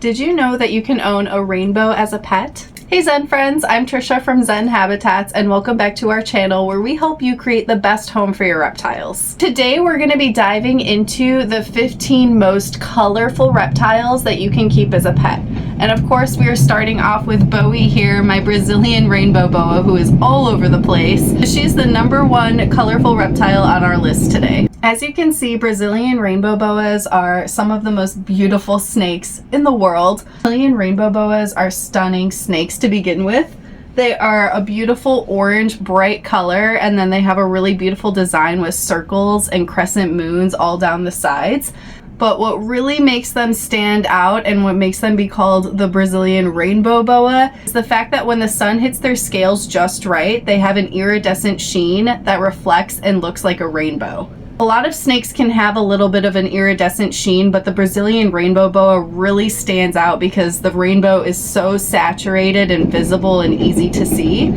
Did you know that you can own a rainbow as a pet? Hey Zen friends, I'm Trisha from Zen Habitats and welcome back to our channel where we help you create the best home for your reptiles. Today we're going to be diving into the 15 most colorful reptiles that you can keep as a pet. And of course we are starting off with Bowie here, my Brazilian Rainbow Boa, who is all over the place. She's the #1 colorful reptile on our list today. As you can see, Brazilian rainbow boas are some of the most beautiful snakes in the world. Brazilian rainbow boas are stunning snakes to begin with. They are a beautiful orange, bright color, and then they have a really beautiful design with circles and crescent moons all down the sides. But what really makes them stand out and what makes them be called the Brazilian Rainbow Boa is the fact that when the sun hits their scales just right, they have an iridescent sheen that reflects and looks like a rainbow. A lot of snakes can have a little bit of an iridescent sheen, but the Brazilian Rainbow Boa really stands out because the rainbow is so saturated and visible and easy to see.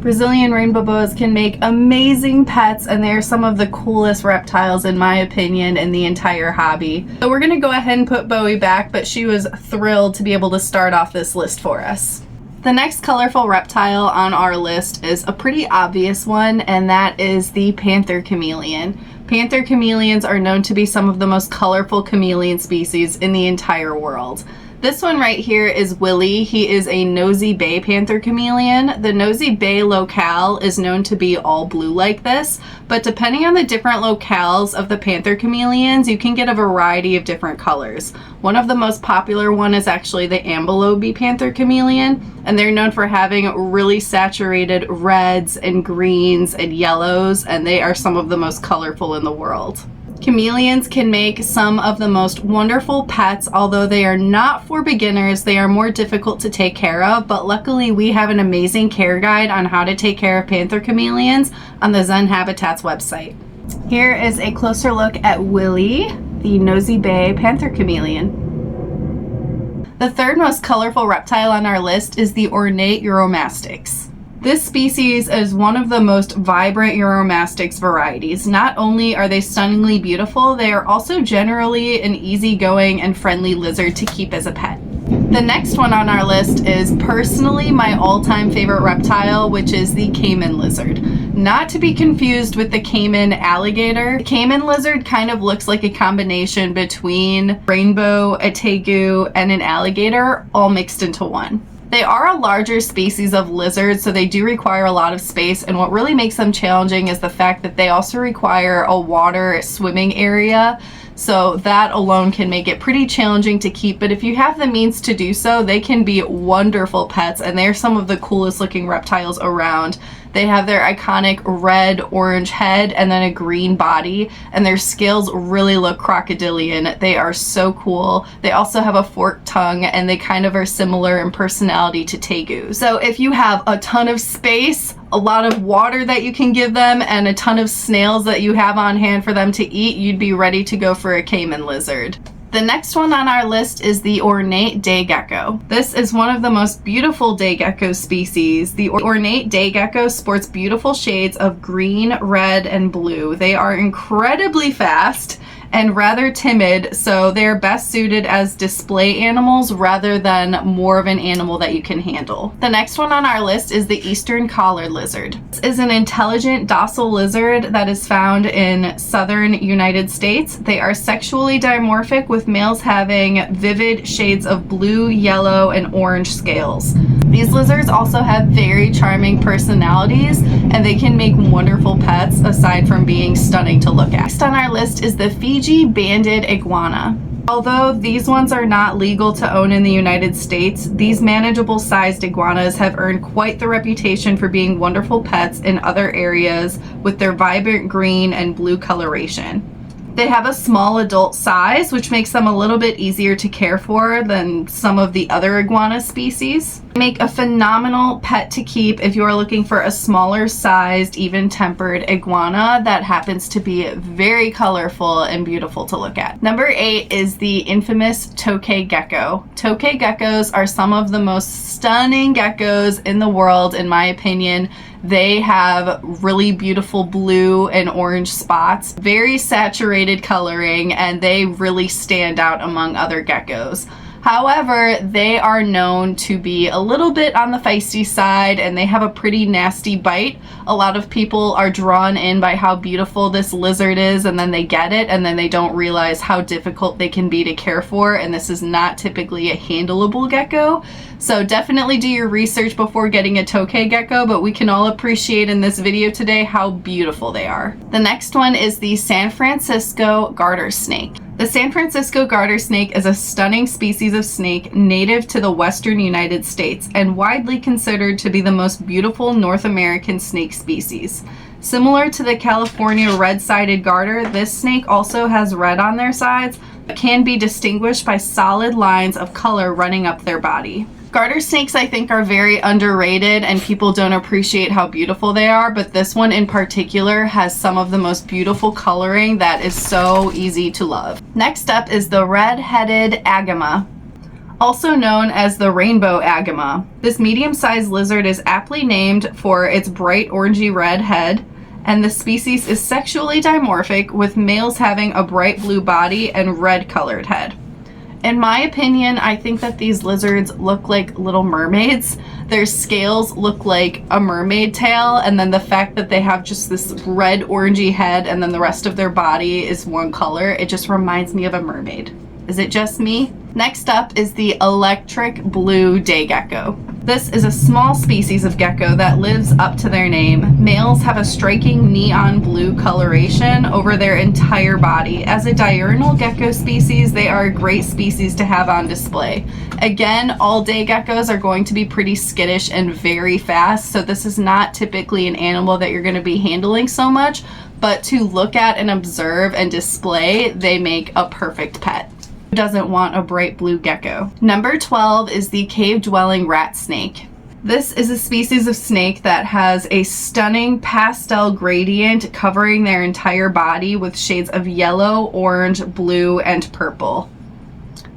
Brazilian Rainbow Boas can make amazing pets, and they are some of the coolest reptiles in my opinion in the entire hobby. So we're gonna go ahead and put Bowie back, but she was thrilled to be able to start off this list for us. The next colorful reptile on our list is a pretty obvious one, and that is the Panther Chameleon. Panther chameleons are known to be some of the most colorful chameleon species in the entire world. This one right here is Willie. He is a nosy bay panther chameleon. The nosy bay locale is known to be all blue like this, but depending on the different locales of the panther chameleons, you can get a variety of different colors. One of the most popular one is actually the ambelobe panther chameleon, and they're known for having really saturated reds and greens and yellows, and they are some of the most colorful in the world. Chameleons can make some of the most wonderful pets, although they are not for beginners. They are more difficult to take care of, but luckily we have an amazing care guide on how to take care of panther chameleons on the Zen Habitats website. Here is a closer look at Willie, the nosy bay panther chameleon. The third most colorful reptile on our list is the Ornate Uromastyx. This species is one of the most vibrant Uromastyx varieties. Not only are they stunningly beautiful, they are also generally an easygoing and friendly lizard to keep as a pet. The next one on our list is personally my all-time favorite reptile, which is the Caiman Lizard. Not to be confused with the Cayman alligator. The Caiman lizard kind of looks like a combination between rainbow, a tegu, and an alligator all mixed into one. They are a larger species of lizards, so they do require a lot of space, and what really makes them challenging is the fact that they also require a water swimming area, so that alone can make it pretty challenging to keep. But if you have the means to do so, they can be wonderful pets, and they're some of the coolest looking reptiles around. They have their iconic red-orange head and then a green body, and their scales really look crocodilian. They are so cool. They also have a forked tongue, and they kind of are similar in personality to tegus. So if you have a ton of space, a lot of water that you can give them, and a ton of snails that you have on hand for them to eat, you'd be ready to go for a Caiman lizard. The next one on our list is the Ornate Day Gecko. This is one of the most beautiful day gecko species. The Ornate Day Gecko sports beautiful shades of green, red, and blue. They are incredibly fast and rather timid, so they're best suited as display animals rather than more of an animal that you can handle. The next one on our list is the Eastern Collared Lizard. This is an intelligent, docile lizard that is found in southern United States. They are sexually dimorphic, with males having vivid shades of blue, yellow, and orange scales. These lizards also have very charming personalities, and they can make wonderful pets aside from being stunning to look at. Next on our list is the Figi banded iguana. Although these ones are not legal to own in the United States, these manageable sized iguanas have earned quite the reputation for being wonderful pets in other areas with their vibrant green and blue coloration. They have a small adult size, which makes them a little bit easier to care for than some of the other iguana species. They make a phenomenal pet to keep if you are looking for a smaller sized, even-tempered iguana that happens to be very colorful and beautiful to look at. Number 8 is the infamous Tokay Gecko. Tokay geckos are some of the most stunning geckos in the world, in my opinion. They have really beautiful blue and orange spots, very saturated coloring, and they really stand out among other geckos. However, they are known to be a little bit on the feisty side and they have a pretty nasty bite. A lot of people are drawn in by how beautiful this lizard is and then they get it and then they don't realize how difficult they can be to care for, and this is not typically a handleable gecko. So definitely do your research before getting a Tokay Gecko, but we can all appreciate in this video today how beautiful they are. The next one is the San Francisco garter snake. The San Francisco garter snake is a stunning species of snake native to the western United States and widely considered to be the most beautiful North American snake species. Similar to the California red-sided garter, this snake also has red on their sides, but can be distinguished by solid lines of color running up their body. Garter snakes, I think, are very underrated and people don't appreciate how beautiful they are, but this one in particular has some of the most beautiful coloring that is so easy to love. Next up is the red-headed Agama, also known as the Rainbow Agama. This medium-sized lizard is aptly named for its bright orangey red head, and the species is sexually dimorphic, with males having a bright blue body and red-colored head. In my opinion, I think that these lizards look like little mermaids. Their scales look like a mermaid tail, and then the fact that they have just this red orangey head and then the rest of their body is one color, it just reminds me of a mermaid. Is it just me? Next up is the electric blue day gecko. This is a small species of gecko that lives up to their name. Males have a striking neon blue coloration over their entire body. As a diurnal gecko species, they are a great species to have on display. Again, all day geckos are going to be pretty skittish and very fast, so this is not typically an animal that you're going to be handling so much, but to look at and observe and display, they make a perfect pet. Who doesn't want a bright blue gecko? Number 12 is the cave-dwelling rat snake. This is a species of snake that has a stunning pastel gradient covering their entire body with shades of yellow, orange, blue, and purple.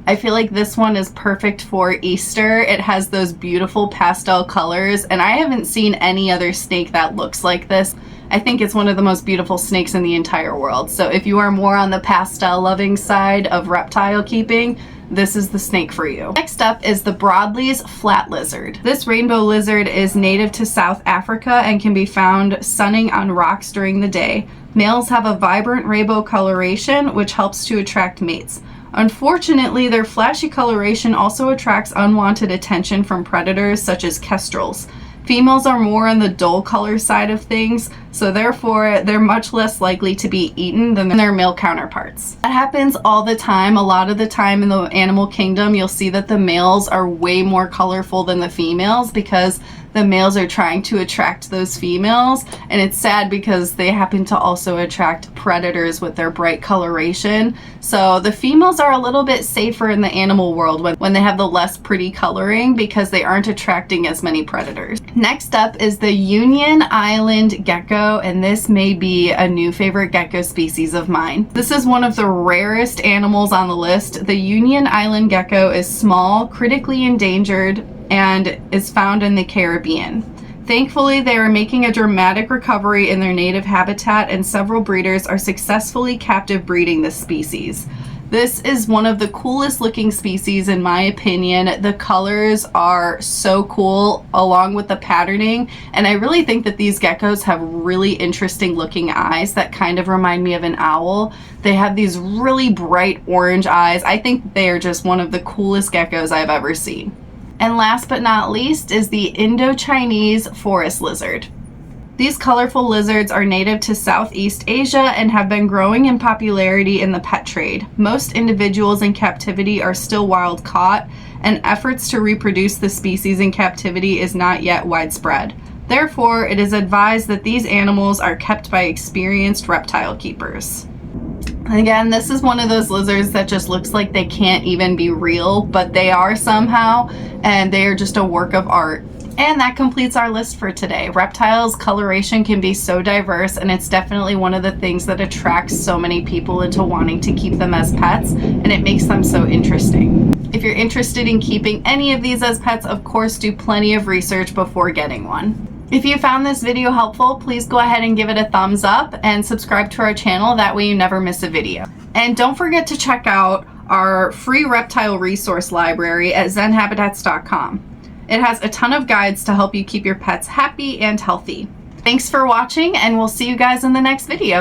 I feel like this one is perfect for Easter. It has those beautiful pastel colors, and I haven't seen any other snake that looks like this. I think it's one of the most beautiful snakes in the entire world. So if you are more on the pastel loving side of reptile keeping, this is the snake for you. Next up is the Broadley's flat lizard. This rainbow lizard is native to South Africa and can be found sunning on rocks during the day. Males have a vibrant rainbow coloration, which helps to attract mates. Unfortunately, their flashy coloration also attracts unwanted attention from predators such as kestrels. Females are more on the dull color side of things, so therefore they're much less likely to be eaten than their male counterparts. That happens all the time. A lot of the time in the animal kingdom, you'll see that the males are way more colorful than the females because the males are trying to attract those females, and it's sad because they happen to also attract predators with their bright coloration. So the females are a little bit safer in the animal world when they have the less pretty coloring because they aren't attracting as many predators. Next up is the Union Island gecko, and this may be a new favorite gecko species of mine. This is one of the rarest animals on the list. The Union Island gecko is small, critically endangered, and is found in the Caribbean. Thankfully, they are making a dramatic recovery in their native habitat, and several breeders are successfully captive breeding this species. This is one of the coolest looking species in my opinion. The colors are so cool along with the patterning, and I really think that these geckos have really interesting looking eyes that kind of remind me of an owl. They have these really bright orange eyes. I think they are just one of the coolest geckos I've ever seen. And last but not least is the Indo-Chinese forest lizard. These colorful lizards are native to Southeast Asia and have been growing in popularity in the pet trade. Most individuals in captivity are still wild caught, and efforts to reproduce the species in captivity is not yet widespread. Therefore, it is advised that these animals are kept by experienced reptile keepers. Again, this is one of those lizards that just looks like they can't even be real, but they are somehow, and they are just a work of art. And that completes our list for today. Reptiles coloration can be so diverse, and it's definitely one of the things that attracts so many people into wanting to keep them as pets, and it makes them so interesting. If you're interested in keeping any of these as pets, of course, do plenty of research before getting one. If you found this video helpful, please go ahead and give it a thumbs up and subscribe to our channel. That way you never miss a video. And don't forget to check out our free reptile resource library at zenhabitats.com. It has a ton of guides to help you keep your pets happy and healthy. Thanks for watching, and we'll see you guys in the next video.